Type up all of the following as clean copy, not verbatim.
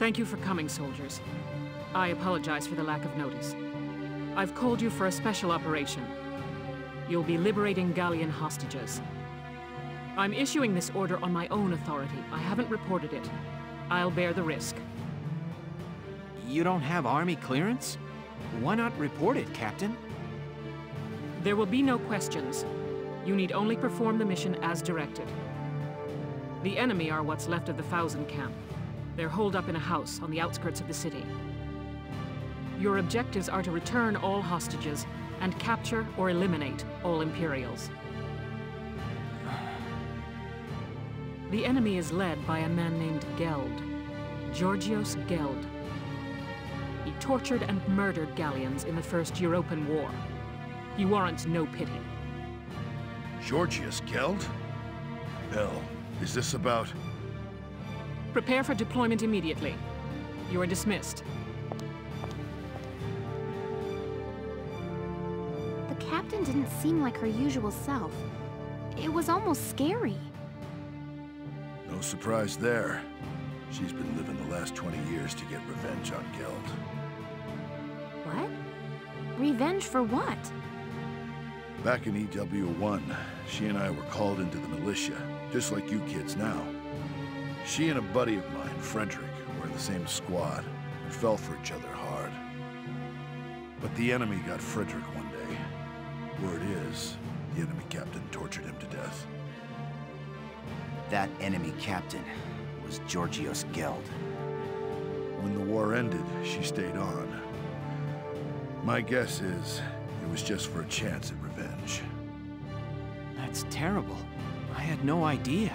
Thank you for coming, soldiers. I apologize for the lack of notice. I've called you for a special operation. You'll be liberating Gallian hostages. I'm issuing this order on my own authority. I haven't reported it. I'll bear the risk. You don't have army clearance? Why not report it, Captain? There will be no questions. You need only perform the mission as directed. The enemy are what's left of the Thousand Camp. They're holed up in a house on the outskirts of the city. Your objectives are to return all hostages and capture or eliminate all Imperials. The enemy is led by a man named Geld, Georgios Geld. He tortured and murdered Gallians in the First European War. He warrants no pity. Georgios Geld? Hell, is this about... Prepare for deployment immediately. You are dismissed. The captain didn't seem like her usual self. It was almost scary. No surprise there. She's been living the last 20 years to get revenge on Geld. What? Revenge for what? Back in EW1, she and I were called into the militia, just like you kids now. She and a buddy of mine, Frederick, were in the same squad and fell for each other hard. But the enemy got Frederick one day. Word is, the enemy captain tortured him to death. That enemy captain was Georgios Geld. When the war ended, she stayed on. My guess is, it was just for a chance at revenge. That's terrible. I had no idea.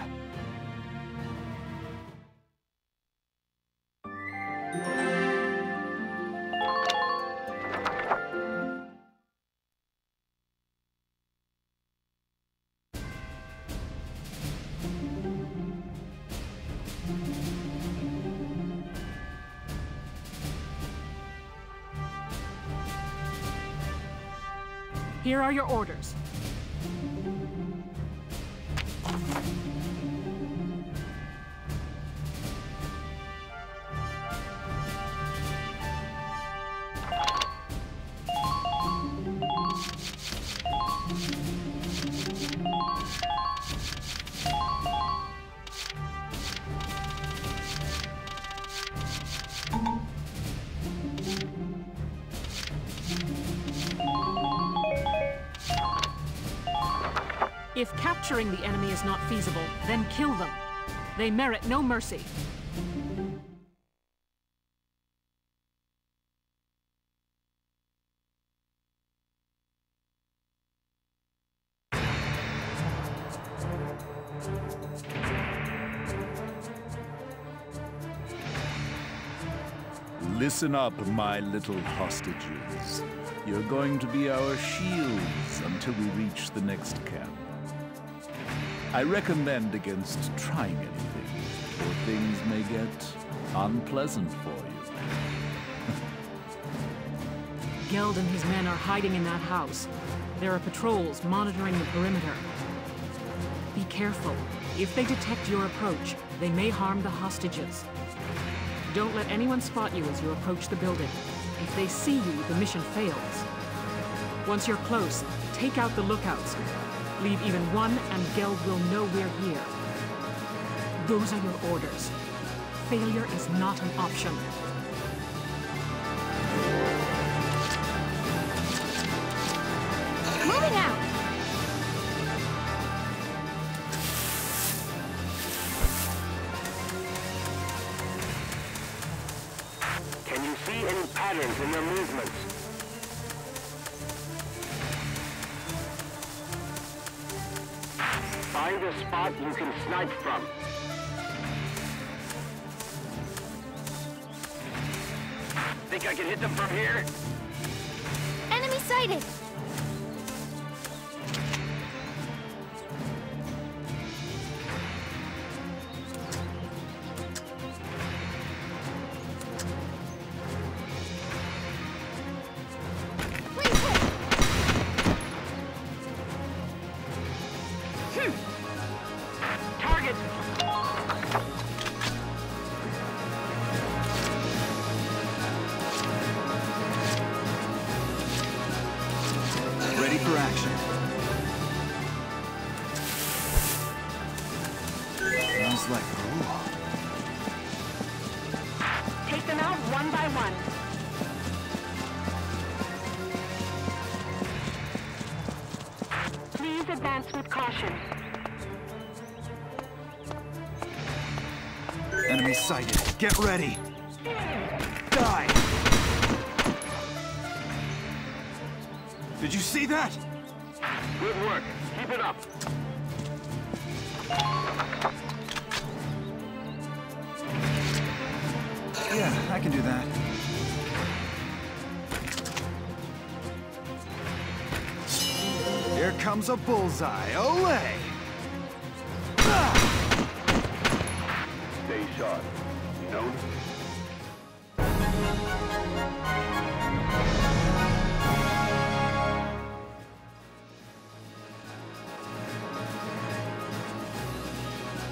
Here are your orders. If capturing the enemy is not feasible, then kill them. They merit no mercy. Listen up, my little hostages. You're going to be our shields until we reach the next camp. I recommend against trying anything, or things may get unpleasant for you. Geld and his men are hiding in that house. There are patrols monitoring the perimeter. Be careful. If they detect your approach, they may harm the hostages. Don't let anyone spot you as you approach the building. If they see you, the mission fails. Once you're close, take out the lookouts. Leave even one, and Geld will know we're here. Those are your orders. Failure is not an option. Moving out! Can you see any patterns in their movements? Find a spot you can snipe from. Think I can hit them from here? Enemy sighted! Seems like gruel. Take them out one by one. Please advance with caution. Enemy sighted. Get ready. Die! Did you see that? Good work. Keep it up. Yeah, I can do that. Here comes a bullseye. Olay! Stay sharp. Note.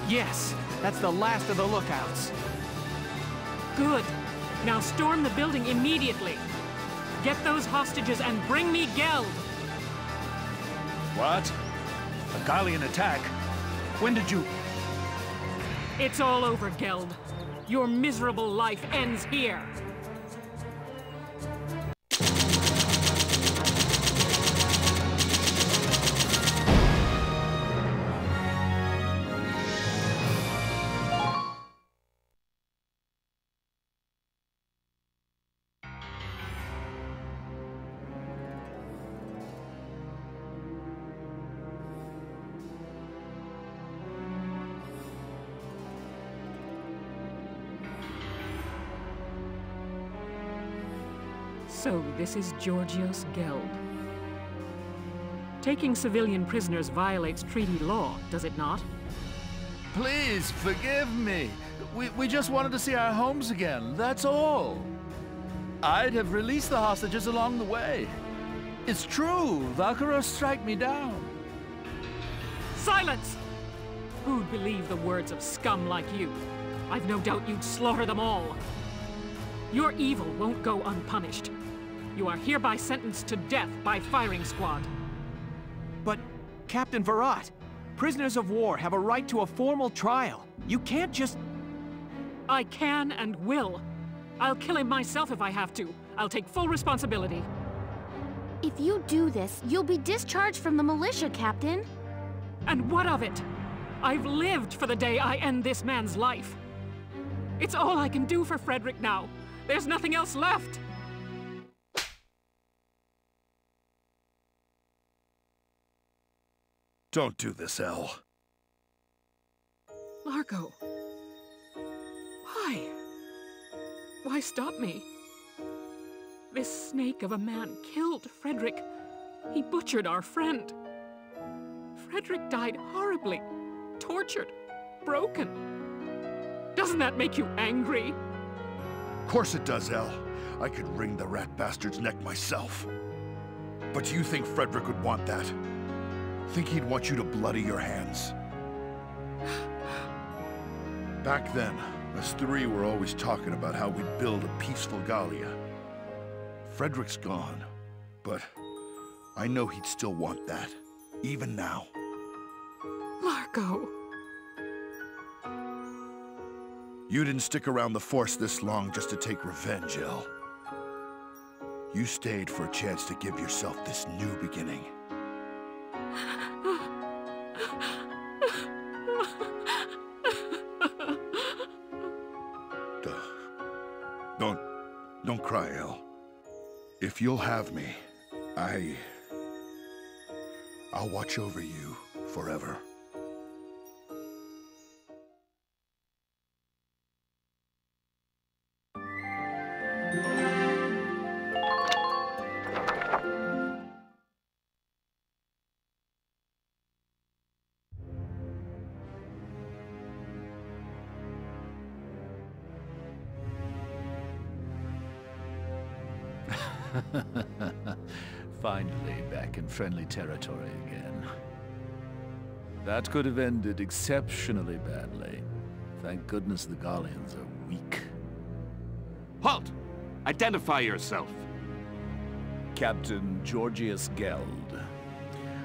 Yes, that's the last of the lookouts. Good. Now storm the building immediately. Get those hostages and bring me Geld. What? A Gallian attack? When did you... It's all over, Geld. Your miserable life ends here. So this is Georgios Geld. Taking civilian prisoners violates treaty law, does it not? Please, forgive me. We just wanted to see our homes again, that's all. I'd have released the hostages along the way. It's true, Valkyria strike me down. Silence! Who'd believe the words of scum like you? I've no doubt you'd slaughter them all. Your evil won't go unpunished. You are hereby sentenced to death by firing squad. But, Captain Virat, prisoners of war have a right to a formal trial. You can't just... I can and will. I'll kill him myself if I have to. I'll take full responsibility. If you do this, you'll be discharged from the militia, Captain. And what of it? I've lived for the day I end this man's life. It's all I can do for Frederick now. There's nothing else left. Don't do this, Elle. Largo. Why? Why stop me? This snake of a man killed Frederick. He butchered our friend. Frederick died horribly, tortured, broken. Doesn't that make you angry? Of course it does, Elle. I could wring the rat bastard's neck myself. But do you think Frederick would want that? Think he'd want you to bloody your hands? Back then, us three were always talking about how we'd build a peaceful Gallia. Frederick's gone, but I know he'd still want that, even now. Largo. You didn't stick around the Force this long just to take revenge, Elle. You stayed for a chance to give yourself this new beginning. Don't cry, Elle. If you'll have me, I'll watch over you forever. Finally back in friendly territory again. That could have ended exceptionally badly. Thank goodness the Gallians are weak. Halt! Identify yourself. Captain Georgios Geld.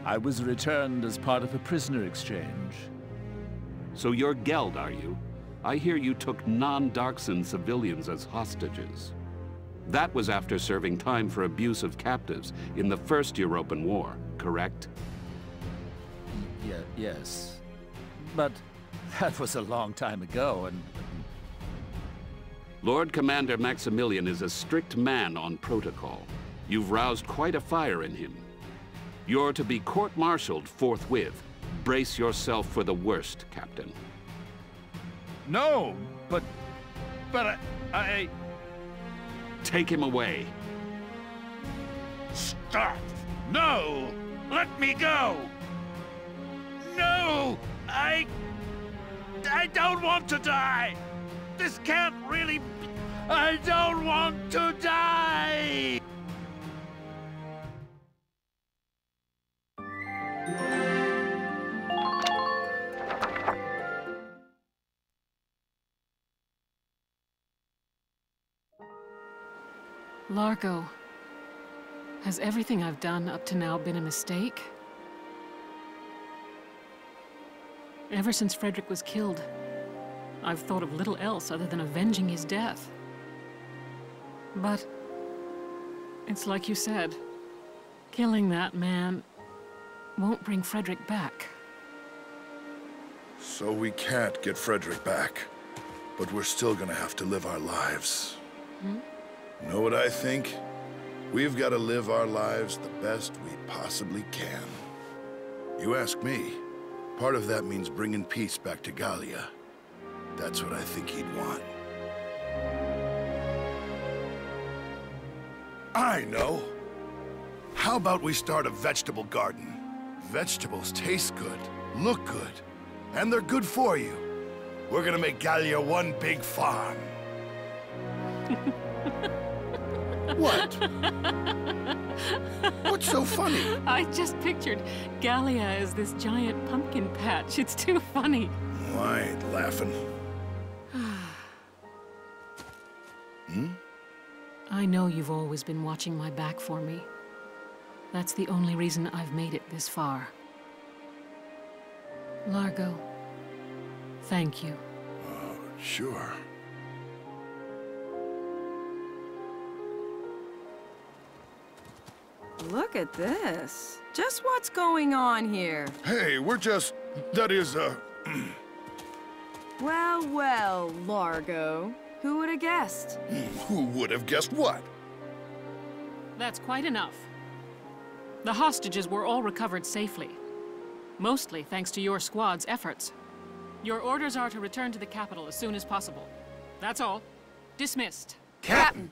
I was returned as part of a prisoner exchange. So you're Geld, are you? I hear you took non-Darkson civilians as hostages. That was after serving time for abuse of captives in the First European War, correct? Yes. But that was a long time ago, and... Lord Commander Maximilian is a strict man on protocol. You've roused quite a fire in him. You're to be court-martialed forthwith. Brace yourself for the worst, Captain. No, but I... Take him away. Stop! No! Let me go! No! I don't want to die! This can't really be... I don't want to die! Largo, has everything I've done up to now been a mistake? Ever since Frederick was killed, I've thought of little else other than avenging his death. But it's like you said, killing that man won't bring Frederick back. So we can't get Frederick back, but we're still gonna have to live our lives. Know what I think? We've got to live our lives the best we possibly can. You ask me, part of that means bringing peace back to Gallia. That's what I think he'd want. I know! How about we start a vegetable garden? Vegetables taste good, look good, and they're good for you. We're gonna make Gallia one big farm. What? What's so funny? I just pictured Gallia as this giant pumpkin patch. It's too funny. I ain't laughing. I know you've always been watching my back for me. That's the only reason I've made it this far. Largo, thank you. Sure. Look at this. Just what's going on here? Hey, we're just... that is, Well, well, Largo. Who would have guessed? Who would have guessed what? That's quite enough. The hostages were all recovered safely. Mostly thanks to your squad's efforts. Your orders are to return to the capital as soon as possible. That's all. Dismissed. Captain!